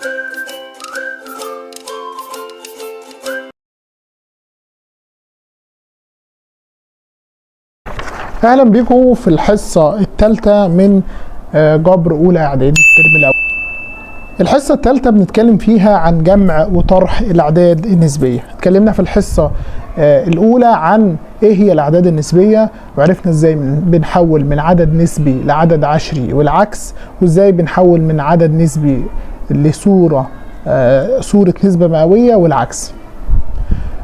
اهلا بكم في الحصه الثالثه من جبر اولى اعدادي الترم الاول. الحصه الثالثه بنتكلم فيها عن جمع وطرح الاعداد النسبيه. اتكلمنا في الحصه الاولى عن ايه هي الاعداد النسبيه، وعرفنا ازاي بنحول من عدد نسبي لعدد عشري والعكس، وازاي بنحول من عدد نسبي لصوره نسبه مئويه والعكس.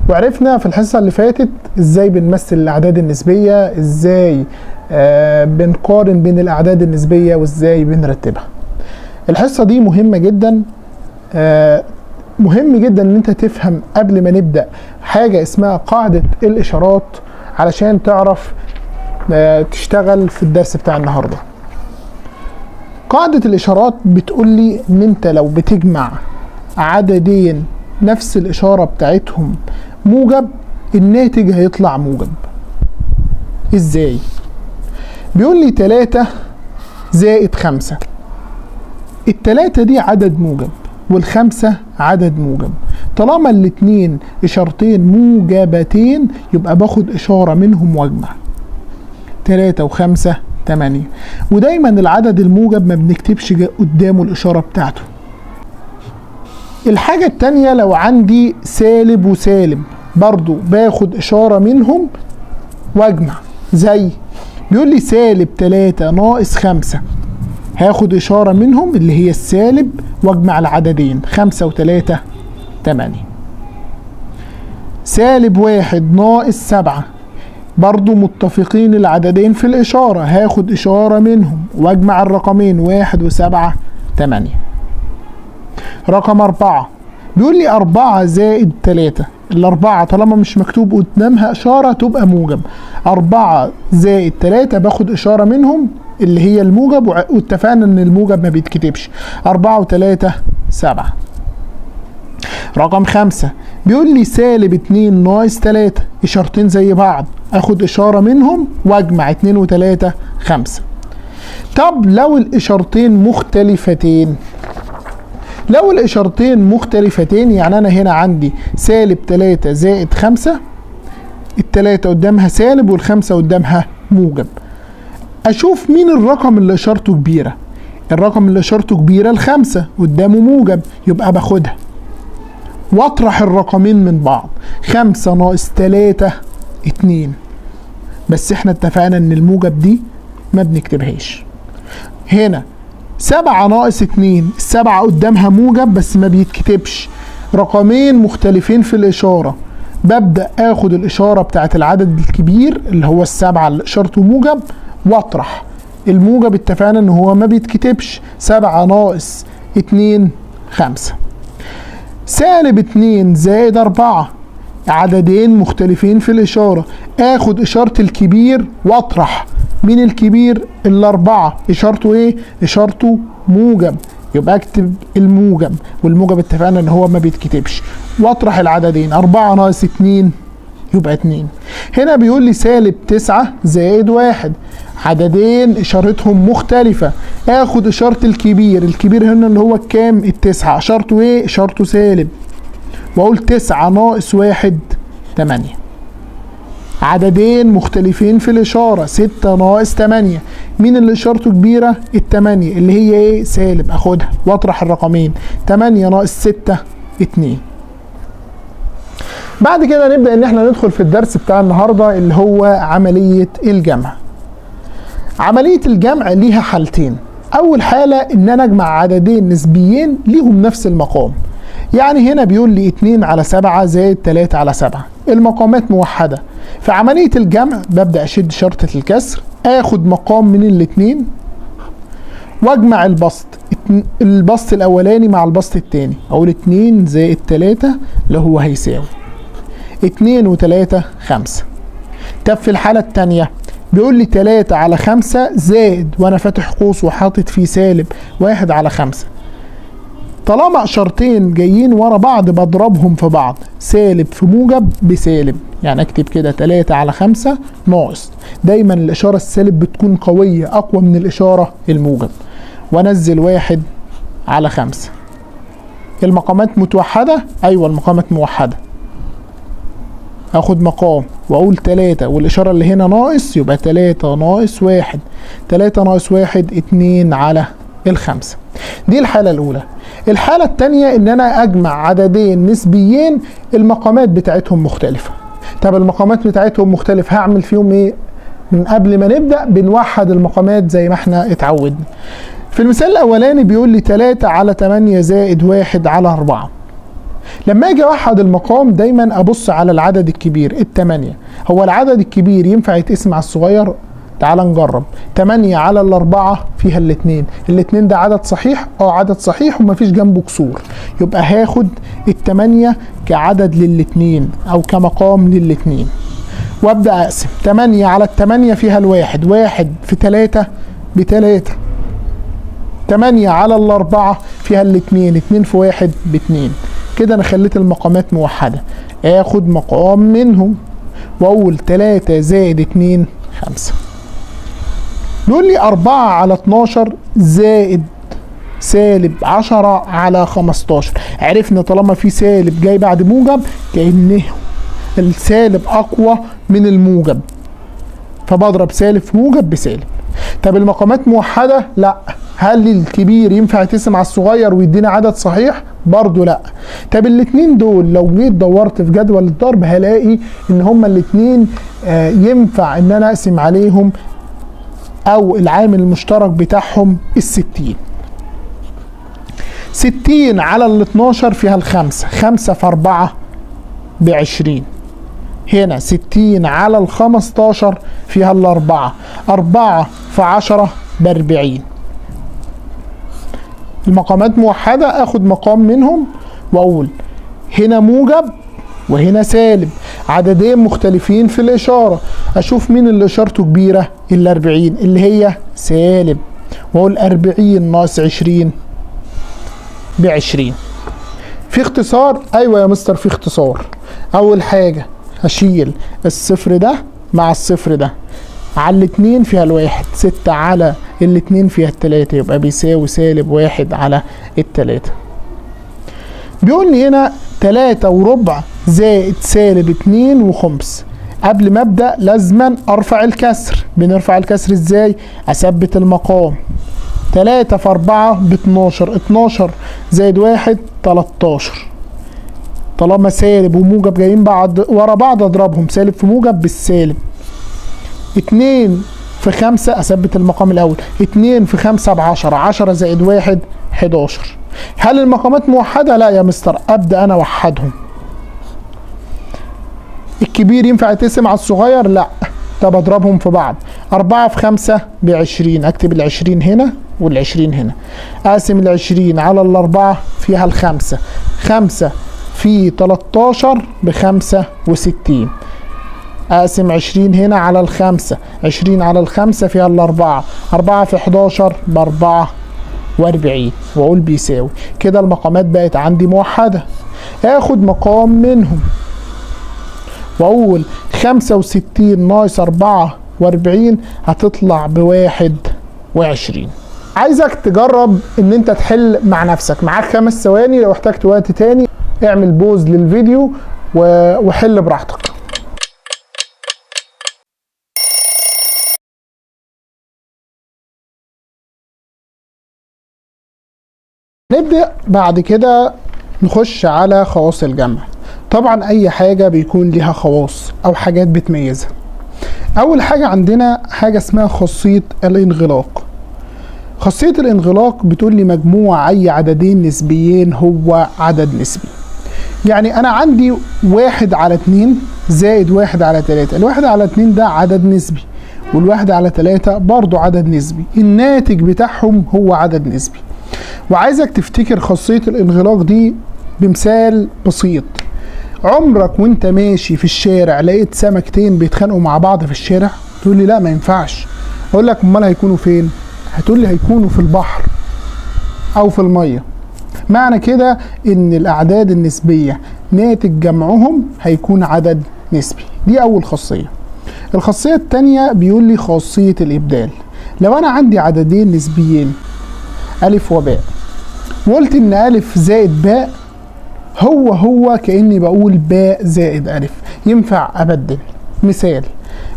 وعرفنا في الحصة اللي فاتت ازاي بنمثل الاعداد النسبية، ازاي بنقارن بين الاعداد النسبية، وازاي بنرتبها. الحصة دي مهمة جدا، مهم جدا ان انت تفهم قبل ما نبدأ حاجة اسمها قاعدة الاشارات علشان تعرف تشتغل في الدرس بتاع النهاردة. قاعدة الاشارات بتقول لي ان انت لو بتجمع عددين نفس الاشارة بتاعتهم موجب، الناتج هيطلع موجب. ازاي؟ بيقول لي 3 زائد 5. ال3 دي عدد موجب وال5 عدد موجب. طالما الاتنين اشارتين موجبتين يبقى باخد اشارة منهم واجمع. 3 و5 8. ودايما العدد الموجب ما بنكتبش قدامه الاشارة بتاعته. الحاجة التانية لو عندي سالب وسالب برضو باخد اشارة منهم واجمع. زي بيقول لي سالب 3 ناقص 5، هاخد اشارة منهم اللي هي السالب واجمع العددين. 5 و3 8. سالب 1 ناقص 7، برضو متفقين العددين في الاشارة، هاخد اشارة منهم واجمع الرقمين. 1 و7 8. رقم 4 بيقول لي 4 زائد 3. الأربعة طالما مش مكتوب قدامها إشارة تبقى موجب. 4 زائد 3 باخد إشارة منهم اللي هي الموجب، واتفقنا إن الموجب ما بيتكتبش. 4 و3 7. رقم 5 بيقول لي سالب 2 ناقص 3، إشارتين زي بعض، آخد إشارة منهم وأجمع. 2 و3 5. طب لو الإشارتين مختلفتين، لو الاشارتين مختلفتين يعني انا هنا عندي سالب 3 زائد 5، ال3 قدامها سالب وال5 قدامها موجب، اشوف مين الرقم اللي اشارته كبيره. الرقم اللي اشارته كبيره ال5 قدامه موجب، يبقى باخدها واطرح الرقمين من بعض. 5 ناقص 3 2. بس احنا اتفقنا ان الموجب دي ما بنكتبهاش. هنا 7 ناقص 2، ال7 قدامها موجب بس ما بيتكتبش، رقمين مختلفين في الإشارة، ببدأ آخد الإشارة بتاعت العدد الكبير اللي هو ال7 اللي إشارته موجب وأطرح. الموجب اتفقنا إن هو ما بيتكتبش. 7 ناقص 2 5. سالب 2 زائد 4، عددين مختلفين في الإشارة، آخد إشارة الكبير وأطرح. مين الكبير؟ الأربعة، إشارته إيه؟ إشارته موجب، يبقى أكتب الموجب، والموجب اتفقنا إن هو ما بيتكتبش، وأطرح العددين. 4 ناقص 2 يبقى 2. هنا بيقول لي سالب 9 زائد 1، عددين إشارتهم مختلفة، آخد إشارة الكبير. الكبير هنا اللي هو الكام؟ ال9، إشارته إيه؟ إشارته سالب، وأقول 9 ناقص 1 8. عددين مختلفين في الإشارة، 6 ناقص 8، مين اللي إشارته كبيرة؟ ال8 اللي هي إيه؟ سالب، أخدها وأطرح الرقمين. 8 ناقص 6 2. بعد كده نبدأ إن إحنا ندخل في الدرس بتاع النهاردة اللي هو عملية الجمع. عملية الجمع ليها حالتين. أول حالة إن أنا أجمع عددين نسبيين ليهم نفس المقام. يعني هنا بيقول لي 2 على 7 زائد 3 على 7، المقامات موحدة. في عملية الجمع ببدأ أشد شرطة الكسر، آخد مقام من الاتنين واجمع البسط الأولاني مع البسط التاني. أقول 2 زائد 3 اللي هو هيساوي 2 و3 5. طب في الحالة التانية بيقول لي 3 على 5 زائد، وأنا فاتح قوس وحاطط فيه سالب، 1 على 5. طالما اشارتين جايين ورا بعض بضربهم في بعض، سالب في موجب بسالب، يعني اكتب كده 3 على 5 ناقص. دايما الاشاره السالب بتكون قويه اقوى من الاشاره الموجب، وانزل 1 على 5. المقامات متوحدة؟ ايوه المقامات موحدة. اخد مقام واقول 3 والاشارة اللي هنا ناقص، يبقى 3 ناقص 1، 3 ناقص 1 2 على الخمسة. دي الحالة الأولى. الحالة التانية إن أنا أجمع عددين نسبيين المقامات بتاعتهم مختلفة. طب المقامات بتاعتهم مختلفة هعمل فيهم إيه؟ من قبل ما نبدأ بنوحد المقامات زي ما احنا اتعودنا. في المثال الأولاني بيقول لي 3 على 8 زائد 1 على 4. لما اجي اوحد المقام دايما ابص على العدد الكبير ال8. هو العدد الكبير ينفع يتقسم على الصغير؟ تعال نجرب. 8 على ال4 فيها الاثنين ده عدد صحيح؟ عدد صحيح ومفيش جنبه كسور، يبقى هاخد ال8 كعدد للاثنين او كمقام للاثنين وابدا اقسم. 8 على ال8 فيها الواحد، واحد في 3 ب3. 8 على ال4 فيها الاثنين، 2 في 1 ب2. كده انا خليت المقامات موحده. اخد مقام منهم واقول 3 زائد 2 5. بيقول لي 4 على 12 زائد سالب 10 على 15. عرفنا طالما في سالب جاي بعد موجب كأنه السالب اقوى من الموجب، فبضرب سالب في موجب بسالب. طب المقامات موحده؟ لا. هل الكبير ينفع يتقسم على الصغير ويدينا عدد صحيح؟ برضو لا. طب الاثنين دول لو جيت دورت في جدول الضرب هلاقي ان هما الاثنين ينفع ان انا اقسم عليهم او العامل المشترك بتاعهم ال60. 60 على ال12 فيها الخمسة، 5 في 4 ب20. هنا 60 على ال15 فيها الأربعة، 4 في 10 ب40. المقامات موحدة. اخد مقام منهم واقول هنا موجب وهنا سالب، عددين مختلفين في الإشارة. أشوف مين اللي إشارته كبيرة؟ ال40 اللي هي سالب، وأقول 40 ناقص 20 ب20. في اختصار؟ أيوة يا مستر في اختصار. أول حاجة هشيل الصفر ده مع الصفر ده، على الاتنين فيها الواحد، 6 على الاتنين فيها ال3 يبقى بيساوي سالب 1 على ال3. بيقول لي هنا 3 وربع زائد سالب 2 وخمس. قبل ما ابدا لازما ارفع الكسر. بنرفع الكسر ازاي؟ اثبت المقام. 3 في 4 ب12، 12 زائد 1 13. طالما سالب وموجب جايين بعض ورا بعض اضربهم، سالب في موجب بالسالب. 2 في 5 اثبت المقام الاول، 2 في 5 ب10، 10 زائد 1 11. هل المقامات موحده؟ لا يا مستر. ابدا انا اوحدهم. الكبير ينفع يتقسم على الصغير؟ لا. طب اضربهم في بعض. 4 في 5 ب20، اكتب ال20 هنا وال20 هنا. اقسم ال20 على ال4 فيها الخمسة، 5 في 13 ب65. اقسم 20 هنا على الخمسة، 20 على الخمسة فيها الأربعة، 4 في 11 ب44 واقول بيساوي. كده المقامات بقت عندي موحدة. اخد مقام منهم واقول 65 ناقص 44 هتطلع ب21. عايزك تجرب ان انت تحل مع نفسك. معاك 5 ثواني، لو احتجت وقت تاني اعمل بوز للفيديو وحل براحتك. نبدأ بعد كده نخش على خواص الجمع. طبعا اي حاجة بيكون ليها خواص او حاجات بتميزها. اول حاجة عندنا حاجة اسمها خاصية الانغلاق. خاصية الانغلاق بتقول لي مجموع اي عددين نسبيين هو عدد نسبي. يعني انا عندي 1 على 2 زائد 1 على 3. الواحد على 2 ده عدد نسبي، والواحد على 3 برضو عدد نسبي. الناتج بتاعهم هو عدد نسبي. وعايزك تفتكر خاصية الانغلاق دي بمثال بسيط. عمرك وانت ماشي في الشارع لقيت سمكتين بيتخانقوا مع بعض في الشارع؟ تقول لي لا ما ينفعش. اقول لك امال هيكونوا فين؟ هتقول لي هيكونوا في البحر او في المية. معنى كده ان الاعداد النسبية ناتج جمعهم هيكون عدد نسبي. دي اول خاصية. الخاصية التانية بيقول لي خاصية الابدال. لو انا عندي عددين نسبيين الف وباء، وقلت ان ألف زائد باء هو كأني بقول باء زائد ألف، ينفع أبدل. مثال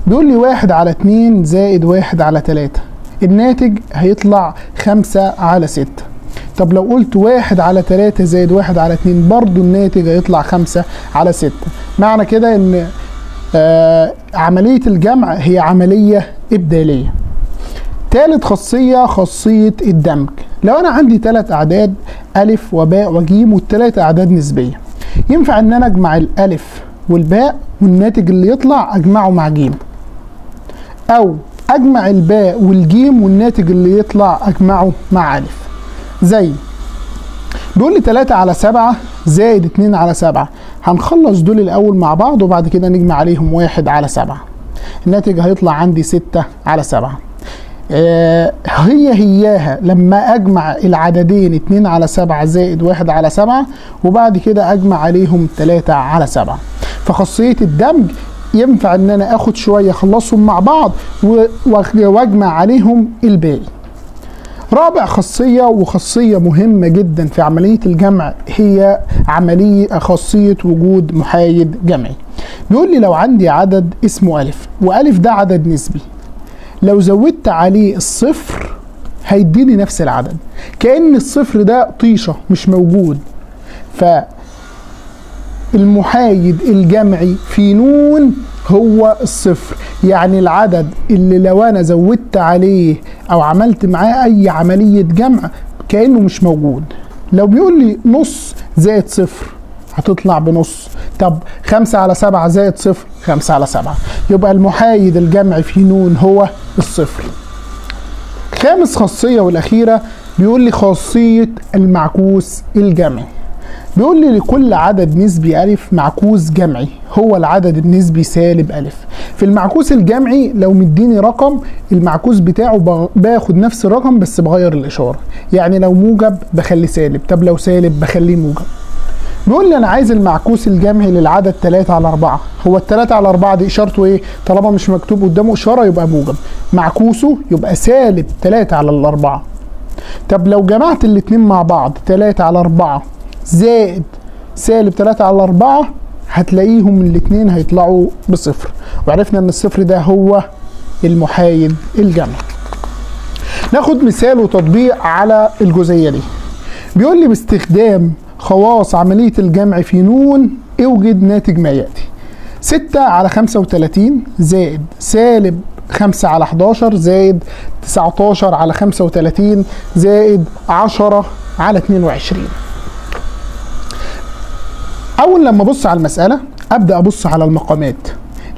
بيقول لي 1/2 زائد 1/3، الناتج هيطلع 5/6. طب لو قلت 1/3 زائد 1/2 برضو الناتج هيطلع 5/6. معنى كده ان عملية الجمع هي عملية إبدالية. تالت خاصية، خاصية الدمج. لو أنا عندي 3 أعداد ألف وباء وجيم والتلاتة أعداد نسبية، ينفع إن أنا أجمع الألف والباء والناتج اللي يطلع أجمعه مع جيم، أو أجمع الباء والجيم والناتج اللي يطلع أجمعه مع ألف. زي بيقول لي 3/7 زائد 2/7، هنخلص دول الأول مع بعض وبعد كده نجمع عليهم 1/7، الناتج هيطلع عندي 6/7. هياها لما اجمع العددين 2/7 زائد 1/7 وبعد كده اجمع عليهم 3/7. فخاصية الدمج ينفع ان انا اخد شوية اخلصهم مع بعض واجمع عليهم الباقي. رابع خاصية وخاصية مهمة جدا في عملية الجمع هي خاصية وجود محايد جمعي. بيقول لي لو عندي عدد اسمه ألف، وألف ده عدد نسبي، لو زودت عليه الصفر هيديني نفس العدد، كأن الصفر ده طيشة مش موجود. فالمحايد الجمعي في نون هو الصفر، يعني العدد اللي لو انا زودت عليه او عملت معاه اي عملية جمع كأنه مش موجود. لو بيقول لي نص زائد صفر هتطلع بنص. طب 5/7 زائد صفر 5/7، يبقى المحايد الجمعي في نون هو الصفر. خامس خاصية والأخيرة بيقول لي خاصية المعكوس الجمعي. بيقول لي لكل عدد نسبي ألف معكوس جمعي هو العدد النسبي سالب ألف. في المعكوس الجمعي لو مديني رقم المعكوس بتاعه باخد نفس الرقم بس بغير الإشارة، يعني لو موجب بخلي سالب، طب لو سالب بخليه موجب. بيقول لي انا عايز المعكوس الجمعي للعدد 3/4. هو ال3/4 دي اشارته ايه؟ طالما مش مكتوب قدامه اشاره يبقى موجب، معكوسه يبقى سالب 3/4. طب لو جمعت الاتنين مع بعض 3/4 زائد سالب 3/4 هتلاقيهم الاتنين هيطلعوا بصفر، وعرفنا ان الصفر ده هو المحايد الجمعي. ناخد مثال وتطبيق على الجزئيه دي. بيقول لي باستخدام خواص عملية الجمع في نون اوجد ناتج ما يأتي: 6/35 زائد سالب 5/11 زائد 19/35 زائد 10/22. أول لما أبص على المسألة أبدأ أبص على المقامات،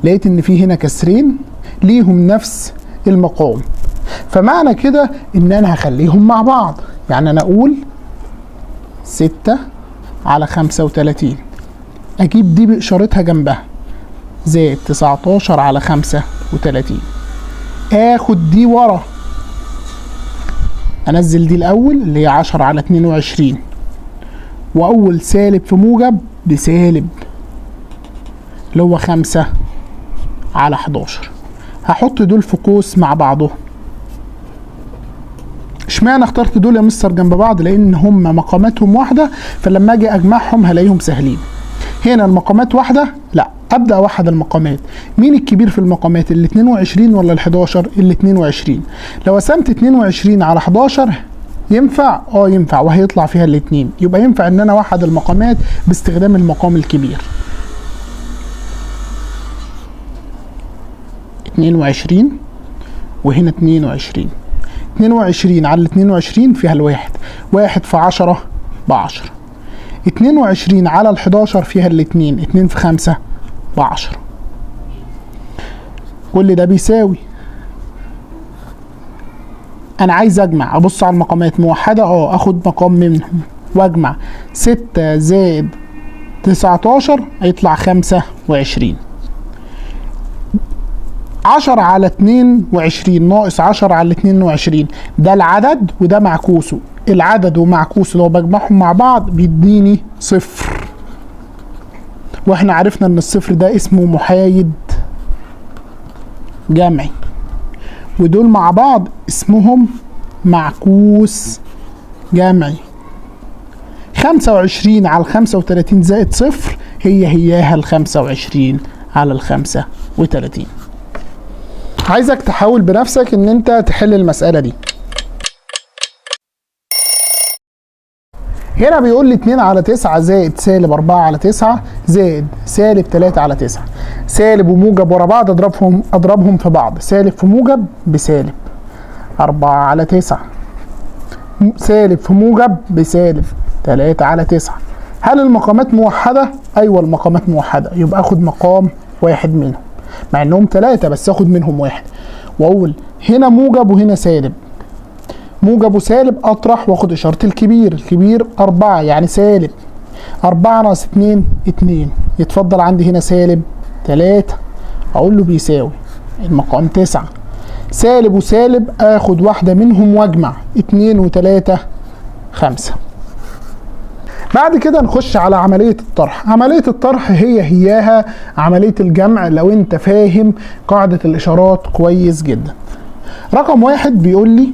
لقيت إن في هنا كسرين ليهم نفس المقام، فمعنى كده إن أنا هخليهم مع بعض. يعني أنا أقول 6/35 اجيب دي باشارتها جنبها زائد 19/35، اخد دي ورا انزل دي الاول اللي هي 10/22، واول سالب في موجب بسالب اللي هو 5/11. هحط دول في قوس مع بعضهم. اشمعنى اخترت دول يا مستر جنب بعض؟ لان هم مقاماتهم واحده، فلما اجي اجمعهم هلاقيهم سهلين. هنا المقامات واحده، لا ابدا اوحد المقامات. مين الكبير في المقامات، ال22 ولا ال11؟ ال22. لو قسمت 22 على 11 ينفع؟ ينفع، وهيطلع فيها الاثنين، يبقى ينفع ان انا اوحد المقامات باستخدام المقام الكبير. 22 وهنا 22 على 22 فيها الواحد، 1 في 10 ب10. 22 على 11 فيها الاتنين، 2 في 5 ب10. كل ده بيساوي، انا عايز اجمع، ابص على المقامات موحدة اخد مقام منهم واجمع. 6 زائد 19 هيطلع 25. 10/22 ناقص 10/22 ده العدد وده معكوسه. العدد ومعكوسه لو بجمعهم مع بعض بيديني صفر، واحنا عرفنا ان الصفر ده اسمه محايد جمعي، ودول مع بعض اسمهم معكوس جمعي. 25 على 35 زائد صفر هياها ال 25 على ال 35. عايزك تحاول بنفسك ان انت تحل المسألة دي. هنا بيقول لي 2 على 9 زائد سالب 4 على 9 زائد سالب 3 على 9. سالب وموجب ورا بعض اضربهم في بعض. سالب في موجب بسالب 4 على 9. سالب في موجب بسالب 3 على 9. هل المقامات موحدة؟ ايوه المقامات موحدة، يبقى اخد مقام واحد منهم، مع انهم 3 بس اخد منهم واحد، واقول هنا موجب وهنا سالب. موجب وسالب اطرح واخد اشارة الكبير. الكبير 4 يعني سالب 4 ناقص 2 2. يتفضل عندي هنا سالب 3، اقول له بيساوي المقام 9. سالب وسالب اخد واحدة منهم واجمع 2 و3 5. بعد كده نخش على عملية الطرح. عملية الطرح هياها عملية الجمع لو انت فاهم قاعدة الاشارات كويس جدا. رقم 1 بيقول لي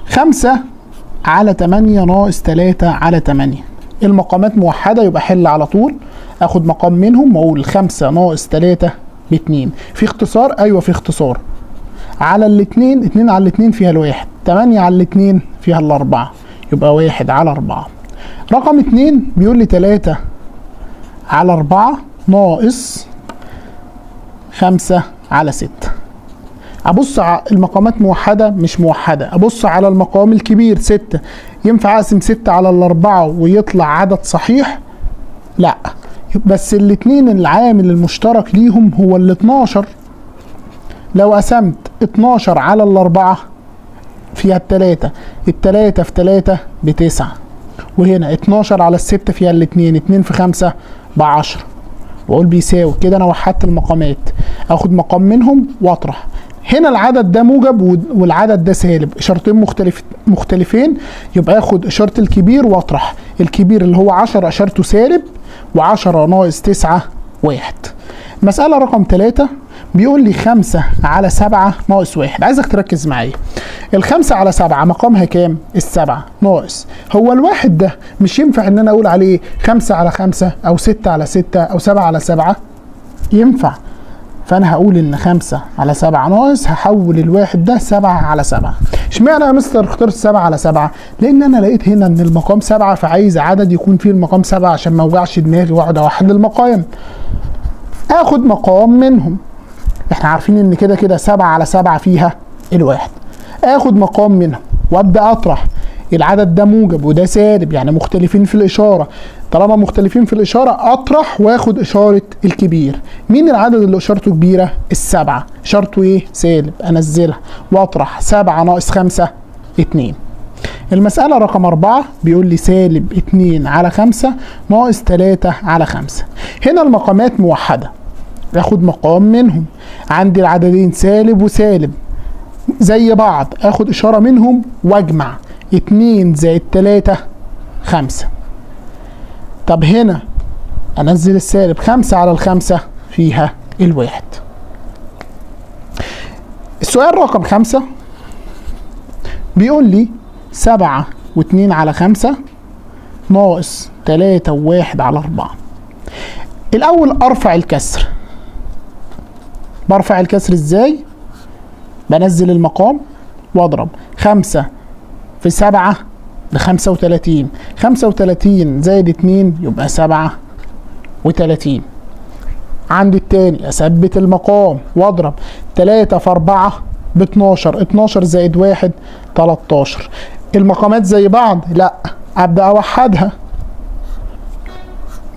5 على 8 ناقص 3 على 8. المقامات موحدة يبقى حل على طول، اخد مقام منهم واقول 5 ناقص 3 ب2. في اختصار؟ ايوه في اختصار. على الاتنين، 2 على الاتنين فيها الواحد، 8 على الاتنين فيها الاربعة، يبقى 1 على 4. رقم 2 بيقول لي 3 على 4 ناقص 5 على 6. ابص على المقامات موحده مش موحده، ابص على المقام الكبير 6. ينفع اقسم 6 على الاربعه ويطلع عدد صحيح؟ لا، بس الاتنين العامل المشترك ليهم هو ال 12. لو قسمت 12 على الاربعه فيها التلاتة، التلاتة في 3 ب9. وهنا 12 على الستة فيها الاتنين، 2 في 5 ب10. واقول بيساوي كده. انا وحدت المقامات، اخد مقام منهم واطرح. هنا العدد ده موجب والعدد ده سالب، اشارتين مختلفين، يبقى اخد اشاره الكبير واطرح. الكبير اللي هو 10 اشارته سالب، و10 ناقص 9 1. مساله رقم 3 بيقول لي 5 على 7 ناقص 1. عايزك تركز معايا. ال5 على 7 مقامها كام؟ ال7 ناقص هو الواحد ده. مش ينفع ان انا اقول عليه 5 على 5 او 6 على 6 او 7 على 7؟ ينفع. فانا هقول ان 5 على 7 ناقص، هحول الواحد ده 7 على 7. اشمعنى يا مستر اخترت 7 على 7؟ لان انا لقيت هنا ان المقام 7، فعايز عدد يكون فيه المقام 7 عشان ما اوجعش دماغي واقعد اوحد المقام. اخد مقام منهم. احنا عارفين ان كده كده 7 على 7 فيها الواحد. اخد مقام منهم وابدا اطرح. العدد ده موجب وده سالب، يعني مختلفين في الاشاره. طالما مختلفين في الاشاره اطرح واخد اشاره الكبير. مين العدد اللي اشارته كبيره؟ ال7. اشارته ايه؟ سالب، انزلها واطرح. 7 ناقص 5 2. المساله رقم 4 بيقول لي سالب 2 على 5 ناقص 3 على 5. هنا المقامات موحده، اخد مقام منهم. عندي العددين سالب وسالب زي بعض، اخد اشاره منهم واجمع. 2 زائد 3 5. طب هنا انزل السالب، 5 على 5 فيها الواحد. السؤال رقم 5 بيقول لي 7 و2 على 5 ناقص 3 و1 على 4. الاول ارفع الكسر. برفع الكسر ازاي؟ بنزل المقام واضرب 5 في 7 ب 35. 35 زائد 2 يبقى 37. عندي التاني اثبت المقام واضرب 3 في 4 ب 12. 12 زائد 1 13. المقامات زي بعض؟ لا، ابدا اوحدها.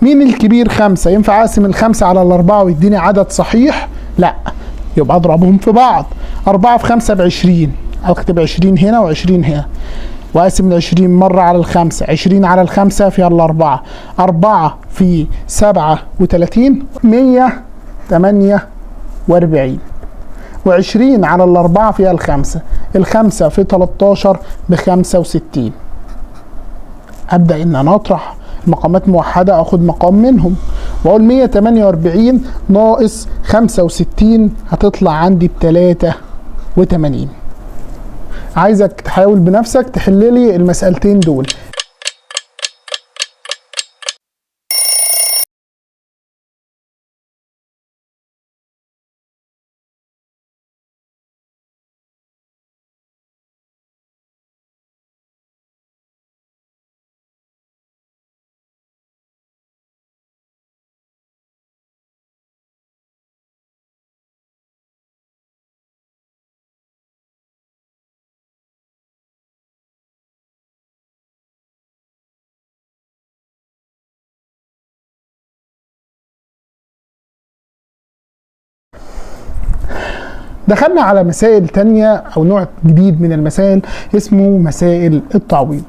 مين الكبير؟ 5. ينفع اقسم ال5 على ال4 ويديني عدد صحيح؟ لا، يبقى اضربهم في بعض. 4 في 5 ب20. اكتب 20 هنا و20 هنا، واقسم ال20 مره على ال5. 20 على ال5 فيها ال4. 4 في 37 148. و20 على ال4 فيها ال5. ال5 في 13 ب 65. ابدا ان انا اطرح. المقامات موحده، اخد مقام منهم واقول 148 ناقص 65 هتطلع عندي ب 83. عايزك تحاول بنفسك تحل لي المسألتين دول. دخلنا على مسائل تانية او نوع جديد من المسائل اسمه مسائل التعويض.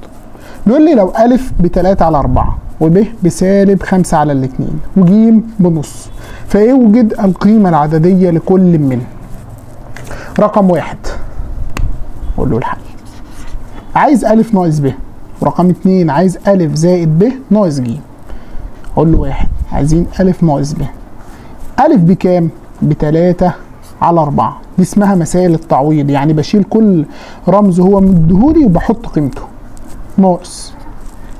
بيقول لي لو أ ب3 على 4 وب بسالب 5 على الاتنين وج بنص، فاوجد القيمة العددية لكل منهم. رقم 1 قول له الحل. عايز أ ناقص ب. ورقم 2 عايز أ زائد ب ناقص ج. قول له 1 عايزين أ ناقص ب. أ بكام؟ ب3 على 4. دي اسمها مسائل التعويض، يعني بشيل كل رمز هو مديهولي وبحط قيمته. ناقص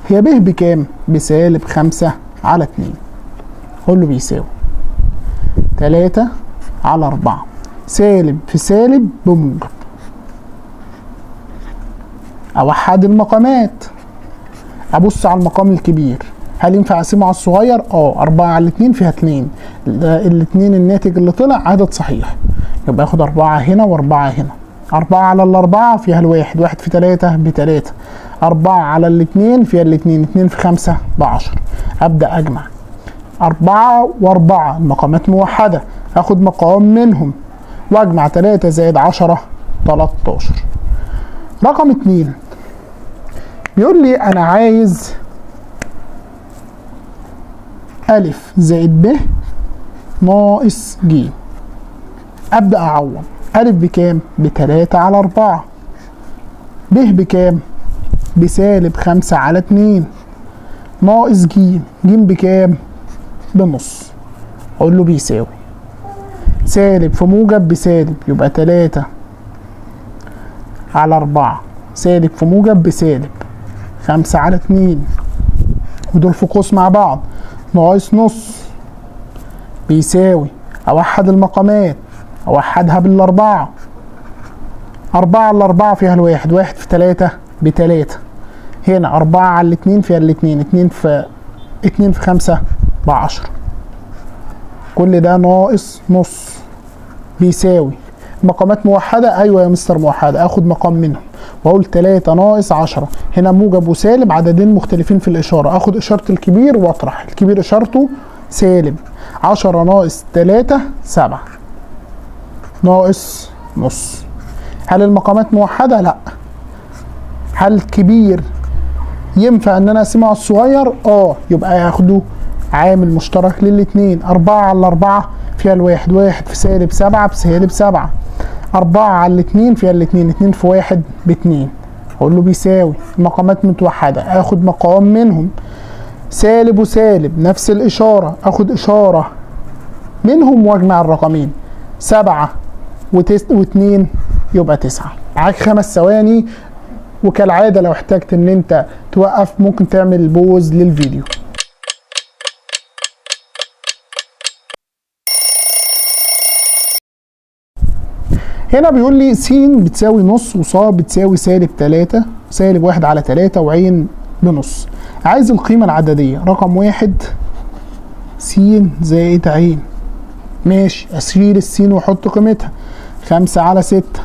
هي ب بكام؟ بسالب 5 على 2. قول له بيساوي 3 على 4. سالب في سالب بموجب. اوحد المقامات، ابص على المقام الكبير، هل ينفع اقسمه على الصغير؟ 4 على 2 فيها 2. الاتنين الناتج اللي طلع عدد صحيح، يبقى اخد 4 هنا و4 هنا. 4 على الأربعة فيها الواحد، 1 في 3 ب3. 4 على الاتنين فيها الاتنين، 2 في 5 ب10. أبدأ أجمع 4 و4 المقامات موحدة، آخد مقام منهم وأجمع 3 زائد 10 13. رقم 2 بيقول لي أنا عايز أ زائد ب ناقص ج. أبدأ أعوض. أ بكام؟ ب3 على 4. ب بكام؟ بسالب 5 على 2 ناقص ج. ج بكام؟ بنص. أقول له بيساوي سالب في موجب بسالب، يبقى 3 على 4 سالب في موجب بسالب 5 على 2 ودول في قوس مع بعض ناقص نص بيساوي. أوحد المقامات، أوحدها بالأربعة. 4 على 4 فيها الواحد، 1 في 3 ب3. هنا 4 على الاتنين فيها الاتنين، 2 في 5 ب10. كل ده ناقص نص بيساوي. مقامات موحدة؟ أيوة يا مستر موحدة. آخد مقام منهم وأقول 3 ناقص 10. هنا موجب وسالب، عددين مختلفين في الإشارة. آخد إشارة الكبير وأطرح. الكبير إشارته سالب. 10 ناقص 3 7 ناقص نص. هل المقامات موحدة؟ لا. هل الكبير ينفع ان انا اقسمه على الصغير؟ يبقى ياخدوا عامل مشترك للاتنين. 4 على 4 فيها الواحد، 1 في سالب 7 بسالب 7. 4 على الاتنين فيها الاتنين، 2 في 1 ب2. اقول له بيساوي. المقامات متوحدة، اخد مقام منهم. سالب وسالب نفس الاشارة، اخد اشارة منهم واجمع الرقمين. 7 و2 يبقى 9. معاك 5 ثواني، وكالعادة لو احتجت ان انت توقف ممكن تعمل بوز للفيديو. هنا بيقول لي س بتساوي نص وص بتساوي سالب 3، سالب 1 على 3 وعين بنص. عايز القيمة العددية. رقم 1 س زائد عين. ماشي، اشيل السين واحط قيمتها. 5 على 6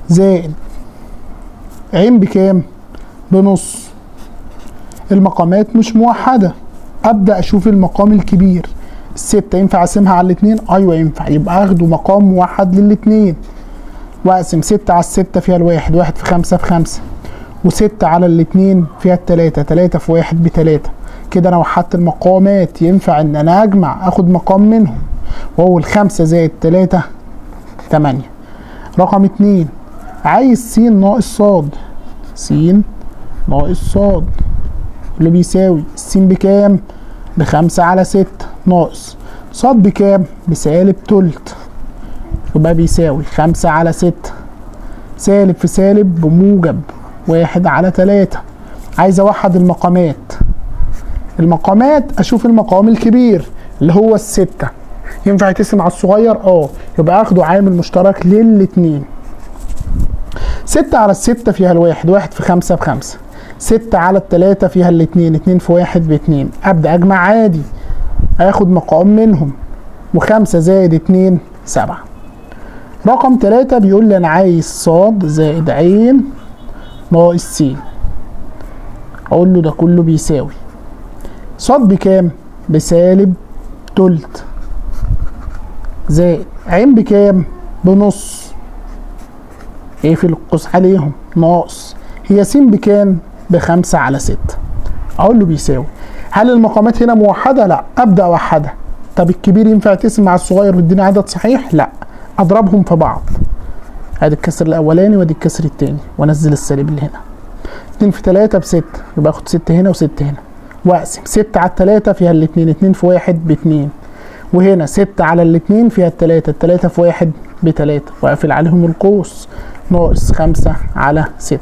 زائد عين بكام؟ بنص. المقامات مش موحدة، أبدأ أشوف المقام الكبير. 6 ينفع أقسمها على الاتنين؟ أيوة ينفع، يبقى أخده مقام موحد للاتنين وأقسم. 6 على 6 فيها الواحد، 1 في 5 ب5. و6 على الاتنين فيها التلاتة، 3 في 1 ب3. كده أنا وحدت المقامات. ينفع إن أنا أجمع، أخد مقام منهم وهو 5 زائد 3 8. رقم 2 عايز س ناقص ص. س ناقص ص اللي بيساوي الس بكام؟ ب5 على 6 ناقص ص بكام؟ بسالب تلت. يبقى بيساوي 5 على 6. سالب في سالب بموجب 1 على 3. عايز اوحد المقامات اشوف المقام الكبير اللي هو الستة. ينفع يتقسم على الصغير؟ يبقى اخده عامل مشترك للاتنين. 6 على 6 فيها الواحد، 1 في 5 ب5. 6 على 3 فيها الاتنين، 2 في 1 ب2. ابدا اجمع عادي، اخد مقام منهم، و5 زائد 2 7. رقم 3 بيقول لي انا عايز ص زائد ع ناقص س. اقول له ده كله بيساوي ص بكام؟ بسالب تلت، زائد ع بكام؟ بنص، اقفل القوس عليهم، ناقص هي س بكام؟ ب5 على 6. اقول له بيساوي. هل المقامات هنا موحده؟ لا، ابدا اوحدها. طب الكبير ينفع يتقسم على الصغير ويديني عدد صحيح؟ لا، اضربهم في بعض. ادي الكسر الاولاني وادي الكسر الثاني، وانزل السالب اللي هنا. 2 في 3 ب6، يبقى اخد 6 هنا و6 هنا، واقسم 6 على 3 فيها الاتنين، 2 في 1 ب2. وهنا 6 على الاتنين فيها التلاتة، 3 في 1 ب3، واقفل عليهم القوس، ناقص 5 على 6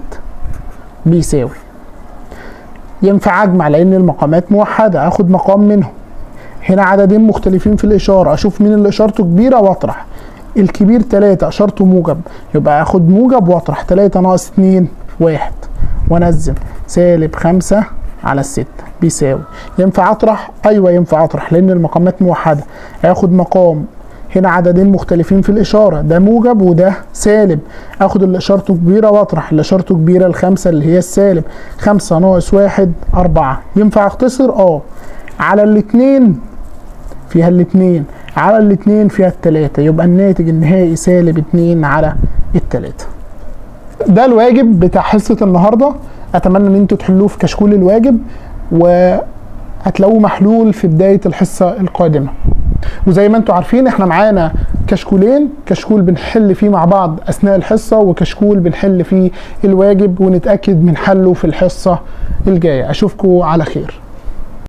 بيساوي. ينفع اجمع لان المقامات موحده، اخد مقام منهم. هنا عددين مختلفين في الاشاره، اشوف مين اللي اشارته كبيره واطرح. الكبير 3 اشارته موجب، يبقى اخد موجب واطرح. 3 ناقص 2 1، وانزل سالب 5 على 6 بيساوي. ينفع اطرح؟ ايوه ينفع اطرح لان المقامات موحده. اخد مقام، هنا عددين مختلفين في الاشاره، ده موجب وده سالب، اخد اللي اشارته كبيره واطرح. اللي اشارته كبيره ال5 اللي هي السالب. 5 ناقص 1 4. ينفع اختصر؟ على الاتنين فيها الاتنين، على الاتنين فيها التلاتة، يبقى الناتج النهائي سالب 2 على التلاتة. ده الواجب بتاع حصة النهاردة. اتمنى ان انتوا تحلوه في كشكول الواجب، وهتلاقوه محلول في بداية الحصة القادمة. وزي ما انتوا عارفين احنا معانا كشكولين، كشكول بنحل فيه مع بعض اثناء الحصة، وكشكول بنحل فيه الواجب ونتأكد من حله في الحصة الجاية. اشوفكم على خير.